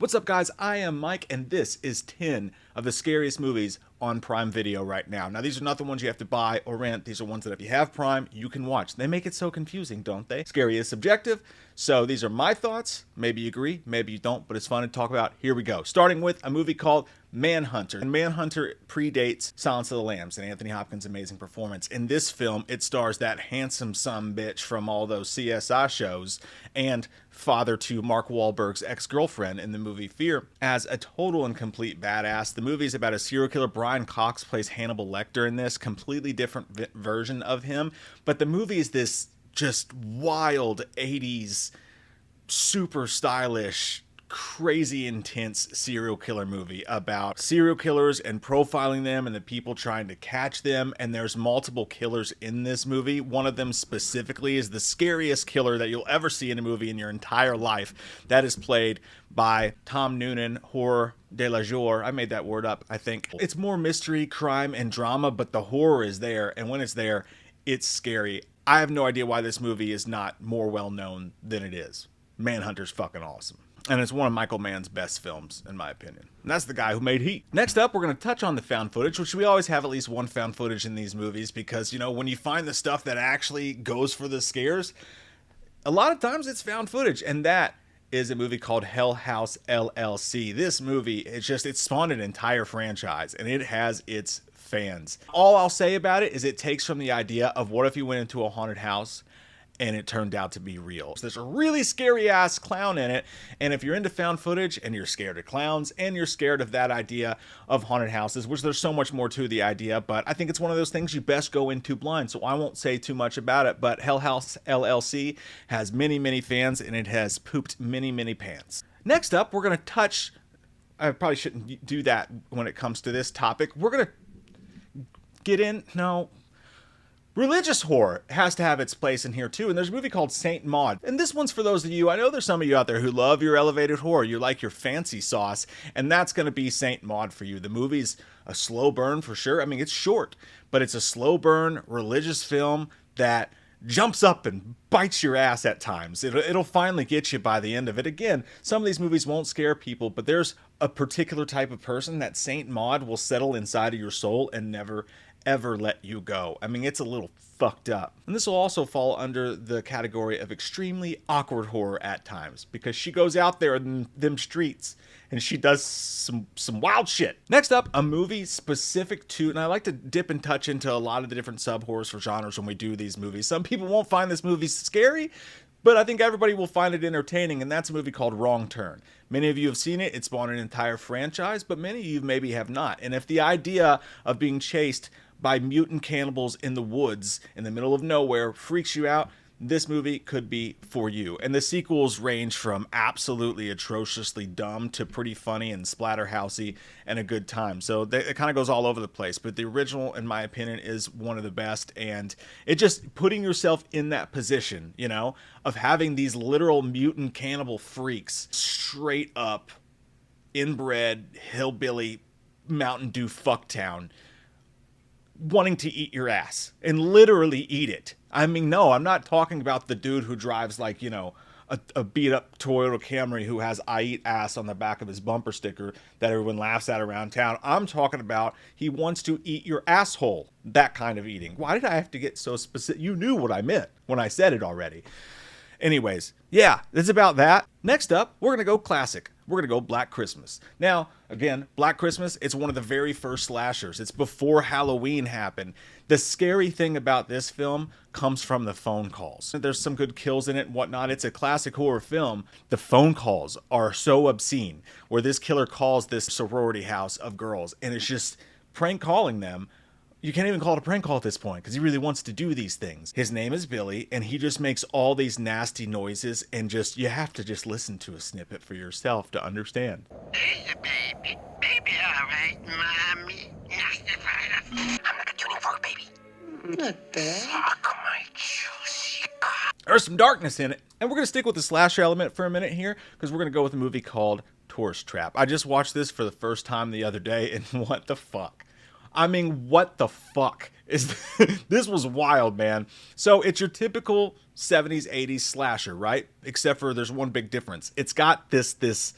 What's up, guys? I am Mike, and this is 10 of the scariest movies on Prime Video right now. Now, these are not the ones you have to buy or rent. These are ones that if you have Prime, you can watch. They make it so confusing, don't they? Scary is subjective, so these are my thoughts. Maybe you agree, maybe you don't, but it's fun to talk about. Here we go. Starting with a movie called Manhunter. And Manhunter predates Silence of the Lambs and Anthony Hopkins' amazing performance. In this film, it stars that handsome sumbitch from all those CSI shows and father to Mark Wahlberg's ex-girlfriend in the movie Fear as a total and complete badass. The movie is about a serial killer. Brian Cox plays Hannibal Lecter in this, completely different version of him. But the movie is this just wild 80s, super stylish, crazy intense serial killer movie about serial killers and profiling them and the people trying to catch them. And there's multiple killers in this movie. One of them specifically is the scariest killer that you'll ever see in a movie in your entire life. That is played by Tom Noonan, horror de la jour. I made that word up, I think. It's more mystery, crime, and drama, but the horror is there. And when it's there, it's scary. I have no idea why this movie is not more well known than it is. Manhunter's fucking awesome. And it's one of Michael Mann's best films, in my opinion. And that's the guy who made Heat. Next up, we're going to touch on the found footage, which we always have at least one found footage in these movies because, you know, when you find the stuff that actually goes for the scares, a lot of times it's found footage. And that is a movie called House LLC. This movie, it spawned an entire franchise, and it has its fans. All I'll say about it is it takes from the idea of what if you went into a haunted house and it turned out to be real. So there's a really scary ass clown in it. And if you're into found footage and you're scared of clowns and you're scared of that idea of haunted houses, which there's so much more to the idea, but I think it's one of those things you best go into blind. So I won't say too much about it, but House LLC has many, many fans and it has pooped many, many pants. Next up, we're going to touch, I probably shouldn't do that when it comes to this topic. We're going to get in, religious horror has to have its place in here too, and there's a movie called Saint Maud. And this one's for those of you, I know there's some of you out there who love your elevated horror, you like your fancy sauce, and that's going to be Saint Maud for you. The movie's a slow burn for sure. I mean, it's short, but it's a slow burn religious film that jumps up and bites your ass at times. It'll finally get you by the end of it. Again, some of these movies won't scare people, but there's a particular type of person that Saint Maud will settle inside of your soul and never ever let you go. I mean, it's a little fucked up. And this will also fall under the category of extremely awkward horror at times because she goes out there in them streets and she does some wild shit. Next up, a movie specific to, and I like to dip and touch into a lot of the different sub-horrors for genres when we do these movies. Some people won't find this movie scary, but I think everybody will find it entertaining, and that's a movie called Wrong Turn. Many of you have seen it. It spawned an entire franchise, but many of you maybe have not. And if the idea of being chased by mutant cannibals in the woods in the middle of nowhere freaks you out, this movie could be for you. And the sequels range from absolutely atrociously dumb to pretty funny and splatterhousey and a good time. So it kind of goes all over the place. But the original, in my opinion, is one of the best. And it just putting yourself in that position, you know, of having these literal mutant cannibal freaks straight up inbred hillbilly Mountain Dew fucktown wanting to eat your ass and literally eat it. I mean, no, I'm not talking about the dude who drives like, you know, a beat up Toyota Camry who has "I eat ass" on the back of his bumper sticker that everyone laughs at around town. I'm talking about he wants to eat your asshole. That kind of eating. Why did I have to get so specific? You knew what I meant when I said it already. Anyways, yeah, it's about that. Next up, we're going to go classic. We're going to go Black Christmas. Now, again, Black Christmas, it's one of the very first slashers. It's before Halloween happened. The scary thing about this film comes from the phone calls. There's some good kills in it and whatnot. It's a classic horror film. The phone calls are so obscene, where this killer calls this sorority house of girls, and it's just prank calling them. You can't even call it a prank call at this point because he really wants to do these things. His name is Billy, and he just makes all these nasty noises, and you have to just listen to a snippet for yourself to understand. Hey, baby. Baby, all right, mommy. I'm like a tuning fork, baby. Not bad. Suck my juicy cock. There's some darkness in it. And we're going to stick with the slasher element for a minute here because we're going to go with a movie called Tourist Trap. I just watched this for the first time the other day, and what the fuck? I mean, what the fuck is this? Was wild, man. So it's your typical 70s, 80s slasher, right? Except for there's one big difference. It's got this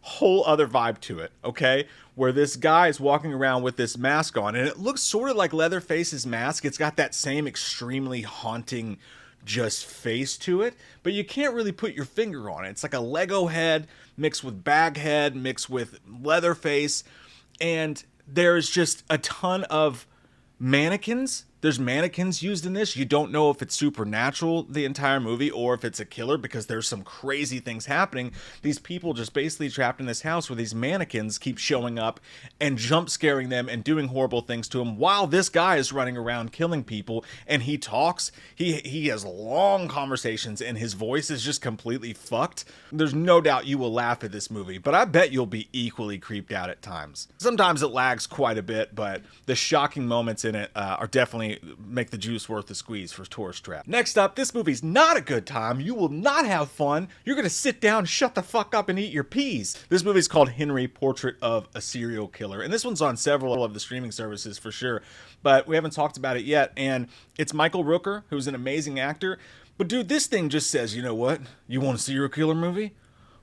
whole other vibe to it, okay? Where this guy is walking around with this mask on, and it looks sort of like Leatherface's mask. It's got that same extremely haunting just face to it, but you can't really put your finger on it. It's like a Lego head mixed with bag head mixed with Leatherface, and there's just a ton of mannequins. There's mannequins used in this. You don't know if it's supernatural the entire movie or if it's a killer, because there's some crazy things happening. These people just basically trapped in this house where these mannequins keep showing up and jump scaring them and doing horrible things to them while this guy is running around killing people. And he talks. He has long conversations and his voice is just completely fucked. There's no doubt you will laugh at this movie, but I bet you'll be equally creeped out at times. Sometimes it lags quite a bit, but the shocking moments in it are definitely make the juice worth the squeeze for Tourist Trap. Next up, this movie's not a good time. You will not have fun. You're gonna sit down, shut the fuck up, and eat your peas. This movie's called Henry, Portrait of a Serial Killer, and this one's on several of the streaming services for sure, but we haven't talked about it yet. And it's Michael Rooker, who's an amazing actor. But dude, this thing just says, you know what? You want a serial killer movie?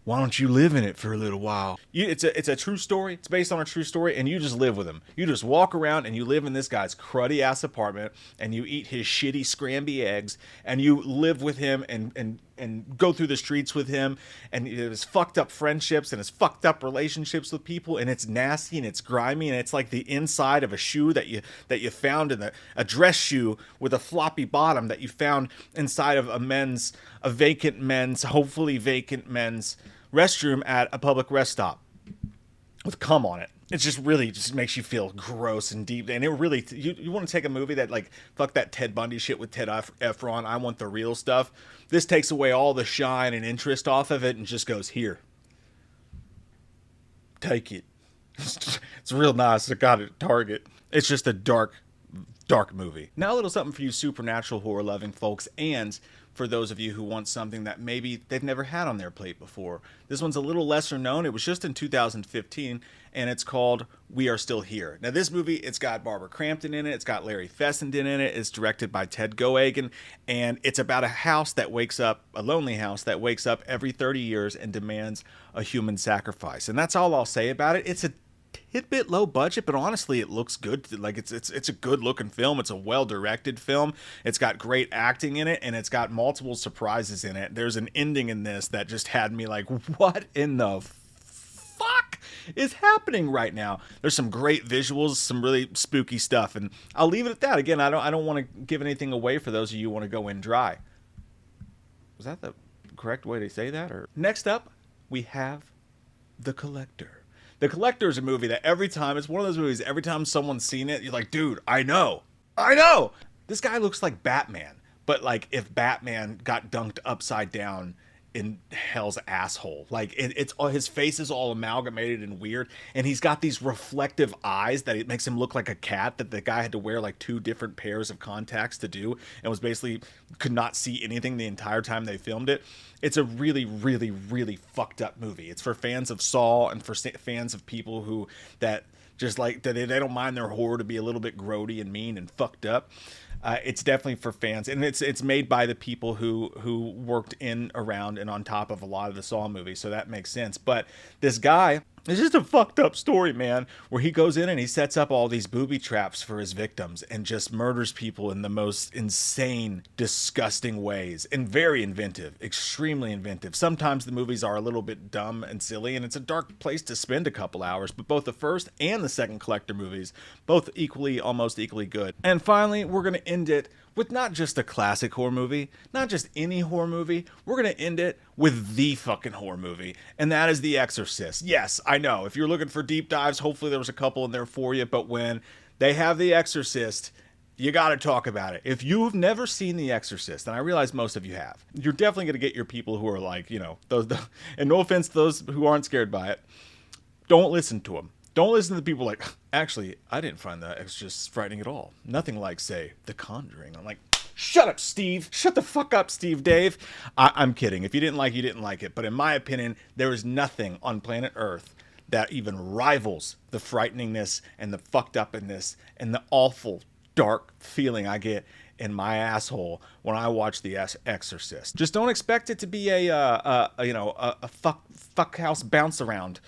Why don't you live in it for a little while? It's a true story. It's based on a true story, and you just live with him. You just walk around and you live in this guy's cruddy ass apartment, and you eat his shitty scramby eggs, and you live with him and go through the streets with him, and his fucked up friendships and his fucked up relationships with people, and it's nasty and it's grimy, and it's like the inside of a shoe that you found in a dress shoe with a floppy bottom that you found inside of a vacant men's, hopefully vacant men's restroom at a public rest stop with cum on it. It's just really just makes you feel gross and deep. And it really, you want to take a movie that like, fuck that Ted Bundy shit with Ted Efron, I want the real stuff. This takes away all the shine and interest off of it and just goes, here, take it. It's real nice. I got it at Target. It's just a dark movie. Now a little something for you supernatural horror loving folks, and for those of you who want something that maybe they've never had on their plate before. This one's a little lesser known. It was just in 2015, and it's called We Are Still Here. Now this movie, it's got Barbara Crampton in it, it's got Larry Fessenden in it, it's directed by Ted Goagan, and it's about a lonely house that wakes up every 30 years and demands a human sacrifice. And that's all I'll say about it. It's a tidbit low budget, but honestly it looks good. Like it's a good looking film. It's a well directed film. It's got great acting in it, and it's got multiple surprises in it. There's an ending in this that just had me like, what in the fuck is happening right now? There's some great visuals, some really spooky stuff, and I'll leave it at that. Again, I don't want to give anything away for those of you who want to go in dry. Was that the correct way to say that? Or next up, we have The Collector. The Collector is a movie that it's one of those movies, every time someone's seen it, you're like, dude, I know. This guy looks like Batman, but like if Batman got dunked upside down in hell's asshole. Like it's all, his face is all amalgamated and weird, and he's got these reflective eyes that it makes him look like a cat, that the guy had to wear like 2 different pairs of contacts to do, and was basically could not see anything the entire time they filmed it. It's a really, really, really fucked up movie. It's for fans of Saw and for fans of people who that just like they don't mind their horror to be a little bit grody and mean and fucked up. It's definitely for fans, and it's made by the people who worked in, around, and on top of a lot of the Saw movies, so that makes sense. But this guy, it's just a fucked up story, man, where he goes in and he sets up all these booby traps for his victims and just murders people in the most insane, disgusting ways, and very inventive, extremely inventive. Sometimes the movies are a little bit dumb and silly, and it's a dark place to spend a couple hours, but both the first and the second Collector movies, both almost equally good. And finally, we're going to end it with not just a classic horror movie, not just any horror movie, we're going to end it with the fucking horror movie, and that is The Exorcist. Yes, I know, if you're looking for deep dives, hopefully there was a couple in there for you, but when they have The Exorcist, you got to talk about it. If you've never seen The Exorcist, and I realize most of you have, you're definitely going to get your people who are like, you know, and no offense to those who aren't scared by it, don't listen to them. Don't listen to the people like, actually, I didn't find The Exorcist frightening at all. Nothing like, say, The Conjuring. I'm like, shut up, Steve. Shut the fuck up, Steve Dave. I'm kidding. If you didn't like it, you didn't like it. But in my opinion, there is nothing on planet Earth that even rivals the frighteningness and the fucked upness and the awful, dark feeling I get in my asshole when I watch The Exorcist. Just don't expect it to be a fuck house bounce around.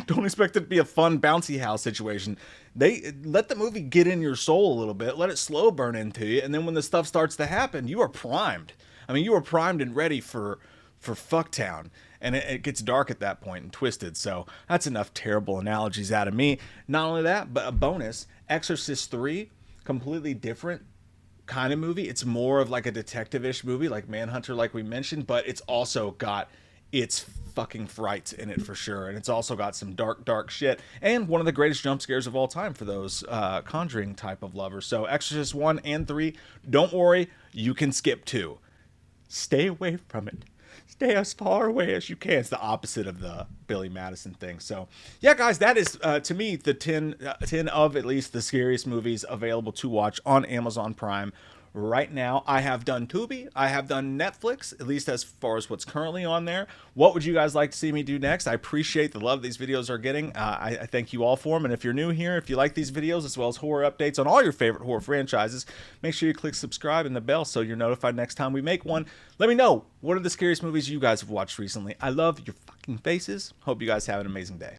Don't expect it to be a fun bouncy house situation. They let the movie get in your soul a little bit, let it slow burn into you, and then when the stuff starts to happen, you are primed. I mean, you are primed and ready for Fucktown, and it gets dark at that point and twisted. So that's enough terrible analogies out of me. Not only that, but a bonus, Exorcist 3, completely different kind of movie. It's more of like a detective-ish movie, like Manhunter, like we mentioned, but it's also got its fucking frights in it for sure, and it's also got some dark shit, and one of the greatest jump scares of all time for those Conjuring type of lovers. So Exorcist 1 and 3, don't worry, you can skip 2. Stay away from it. Stay as far away as you can. It's the opposite of the Billy Madison thing. So, yeah, guys, that is, to me, the 10 of at least the scariest movies available to watch on Amazon Prime right now. I have done Tubi. I have done Netflix, at least as far as what's currently on there. What would you guys like to see me do next? I appreciate the love these videos are getting. I thank you all for them. And if you're new here, if you like these videos as well as horror updates on all your favorite horror franchises, make sure you click subscribe and the bell so you're notified next time we make one. Let me know, what are the scariest movies you guys have watched recently? I love your fucking faces. Hope you guys have an amazing day.